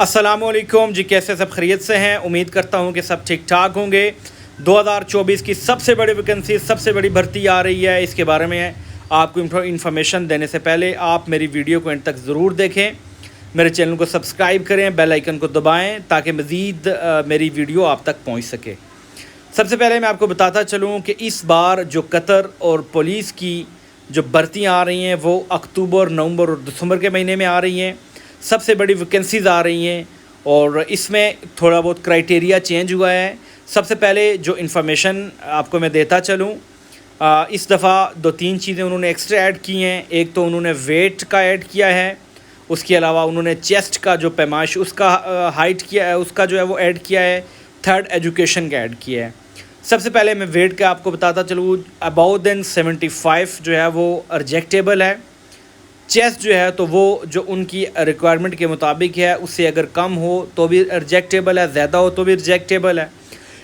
अस्सलामुअलैकुम जी, कैसे सब खैरियत से हैं। उम्मीद करता हूं कि सब ठीक ठाक होंगे। 2024 की सबसे बड़ी वैकेंसी, सबसे बड़ी भर्ती आ रही है। इसके बारे में आपको इन्फॉर्मेशन देने से पहले आप मेरी वीडियो को एंड तक ज़रूर देखें, मेरे चैनल को सब्सक्राइब करें, बेल आइकन को दबाएं ताकि मज़ीद मेरी वीडियो आप तक पहुँच सके। सबसे पहले मैं आपको बताता चलूँ कि इस बार जो कतर और पुलिस की जो भर्तियाँ आ रही हैं वो अक्टूबर, नवंबर और दिसंबर के महीने में आ रही हैं। सबसे बड़ी वैकेंसीज़ आ रही हैं और इसमें थोड़ा बहुत क्राइटेरिया चेंज हुआ है। सबसे पहले जो इन्फॉर्मेशन आपको मैं देता चलूँ, इस दफ़ा 2-3 चीज़ें उन्होंने एक्स्ट्रा ऐड की हैं। एक तो उन्होंने वेट का ऐड किया है, उसके अलावा उन्होंने चेस्ट का जो पैमाइश उसका हाइट किया है, उसका जो है वो ऐड किया है। थर्ड, एजुकेशन का ऐड किया है। सबसे पहले मैं वेट का आपको बताता चलूँ, अबाउ देन 75 जो है वो रिजेक्टेबल है। चेस्ट जो है तो वो जो उनकी रिक्वायरमेंट के मुताबिक है, उससे अगर कम हो तो भी रिजेक्टेबल है, ज़्यादा हो तो भी रिजेक्टेबल है।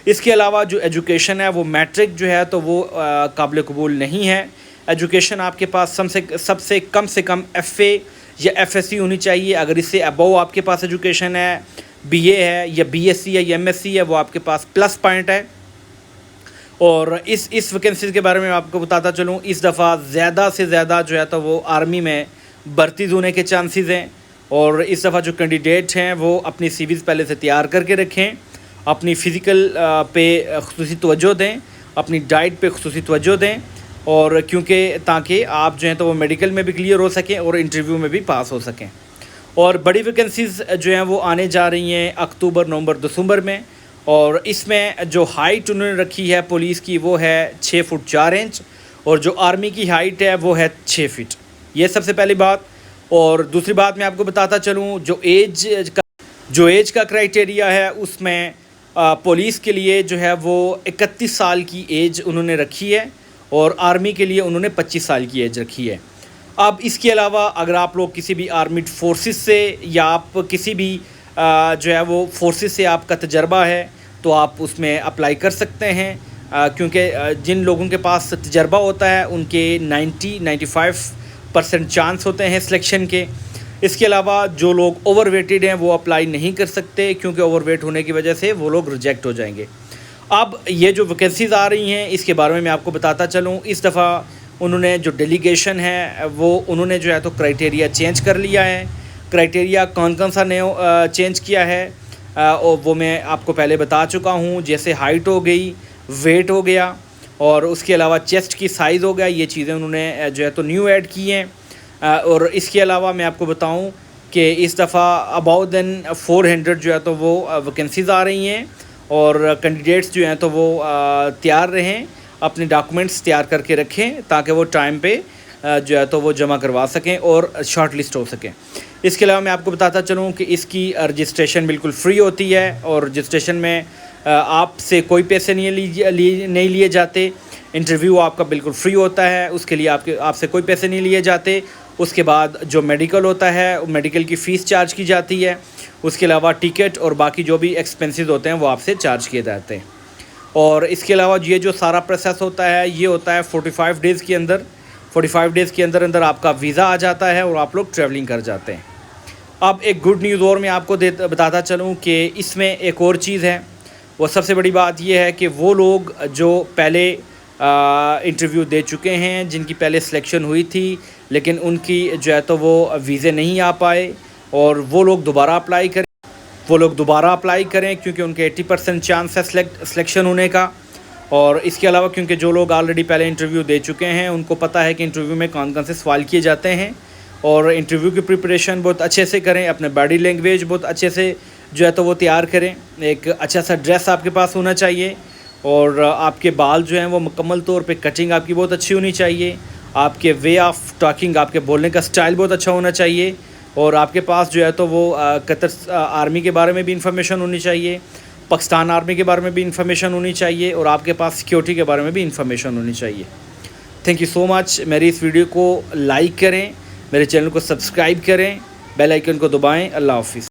इसके अलावा जो एजुकेशन है वो मैट्रिक जो है तो वो काबिल कबूल नहीं है। एजुकेशन आपके पास सबसे कम से कम FA या FSC होनी चाहिए। अगर इससे अबव आपके पास एजुकेशन है, BA है या BSc है या MSc है, वो आपके पास प्लस पॉइंट है। और इस वैकेंसी के बारे में आपको बताता चलूँ, इस दफ़ा ज़्यादा से ज़्यादा जो है तो वो आर्मी में भर्ती होने के चांसेस हैं। और इस दफ़ा जो कैंडिडेट हैं वो अपनी CVs पहले से तैयार करके रखें, अपनी फ़िज़िकल पे ख़ुसूसी तवज्जो दें, अपनी डाइट पे ख़ुसूसी तवज्जो दें, और क्योंकि ताकि आप जो हैं तो वो मेडिकल में भी क्लियर हो सकें और इंटरव्यू में भी पास हो सकें। और बड़ी वैकेंसीज़ जो हैं वो आने जा रही हैं अक्टूबर, नवंबर, दिसंबर में। और इसमें जो हाइट उन्होंने रखी है पुलिस की वो है 6 फुट 4 इंच, और जो आर्मी की हाइट है वो है 6 फीट। ये सबसे पहली बात। और दूसरी बात मैं आपको बताता चलूँ, जो एज का क्राइटेरिया है उसमें पुलिस के लिए जो है वो 31 साल की एज उन्होंने रखी है, और आर्मी के लिए उन्होंने 25 साल की एज रखी है। अब इसके अलावा अगर आप लोग किसी भी आर्मिड फोर्सेस से या आप किसी भी जो है वो फोर्सेस से आपका तजर्बा है तो आप उसमें अप्लाई कर सकते हैं, क्योंकि जिन लोगों के पास तजर्बा होता है उनके 90-95% चांस होते हैं सिलेक्शन के। इसके अलावा जो लोग ओवरवेटेड हैं वो अप्लाई नहीं कर सकते, क्योंकि ओवरवेट होने की वजह से वो लोग रिजेक्ट हो जाएंगे। अब ये जो वैकेंसीज़ आ रही हैं इसके बारे में मैं आपको बताता चलूँ, इस दफ़ा उन्होंने जो डेलीगेशन है वो उन्होंने जो है तो क्राइटेरिया चेंज कर लिया है। क्राइटेरिया कौन सा नया चेंज किया है और वो मैं आपको पहले बता चुका हूँ। जैसे हाइट हो गई, वेट हो गया, और उसके अलावा चेस्ट की साइज़ हो गया, ये चीज़ें उन्होंने जो है तो न्यू ऐड की हैं। और इसके अलावा मैं आपको बताऊँ कि इस दफ़ा अबाउट देन 400 जो है तो वो वैकेंसीज़ आ रही हैं, और कैंडिडेट्स जो हैं तो वो तैयार रहें, अपने डॉक्यूमेंट्स तैयार करके रखें ताकि वो टाइम पे जो है तो वो जमा करवा सकें और शॉर्ट लिस्ट हो सकें। इसके अलावा मैं आपको बताता चलूँ कि इसकी रजिस्ट्रेशन बिल्कुल फ्री होती है, और रजिस्ट्रेशन में आपसे कोई पैसे नहीं लिए जाते। इंटरव्यू आपका बिल्कुल फ्री होता है, उसके लिए आपसे कोई पैसे नहीं लिए जाते। उसके बाद जो मेडिकल होता है, मेडिकल की फ़ीस चार्ज की जाती है। उसके अलावा टिकट और बाकी जो भी एक्सपेंसेस होते हैं वो आपसे चार्ज किए जाते हैं। और इसके अलावा ये जो सारा प्रोसेस होता है ये होता है 45 डेज़ के अंदर। 45 डेज़ के अंदर आपका वीज़ा आ जाता है और आप लोग ट्रैवलिंग कर जाते हैं। अब एक गुड न्यूज़ और मैं आपको बताता चलूँ कि इसमें एक और चीज़ है। वो सबसे बड़ी बात ये है कि वो लोग जो पहले इंटरव्यू दे चुके हैं, जिनकी पहले सिलेक्शन हुई थी लेकिन उनकी जो है तो वो वीज़े नहीं आ पाए, और वो लोग दोबारा अप्लाई करें क्योंकि उनके 80% चांस है सिलेक्शन होने का। और इसके अलावा क्योंकि जो लोग ऑलरेडी पहले इंटरव्यू दे चुके हैं उनको पता है कि इंटरव्यू में कौन कौन से सवाल किए जाते हैं, और इंटरव्यू की प्रिपरेशन बहुत अच्छे से करें, अपने बॉडी लैंग्वेज बहुत अच्छे से जो है तो वो तैयार करें। एक अच्छा सा ड्रेस आपके पास होना चाहिए, और आपके बाल जो हैं वो मुकम्मल तौर पे कटिंग आपकी बहुत अच्छी होनी चाहिए। आपके वे ऑफ टॉकिंग, आपके बोलने का स्टाइल बहुत अच्छा होना चाहिए, और आपके पास जो है तो वो कतर आर्मी के बारे में भी इंफॉर्मेशन होनी चाहिए, पाकिस्तान आर्मी के बारे में भी इंफॉर्मेशन होनी चाहिए, और आपके पास सिक्योरिटी के बारे में भी इंफॉर्मेशन होनी चाहिए। Thank you so much. मेरी इस वीडियो को लाइक करें, मेरे चैनल को सब्सक्राइब करें, बेल आइकन को दबाएं। अल्लाह हाफिज़।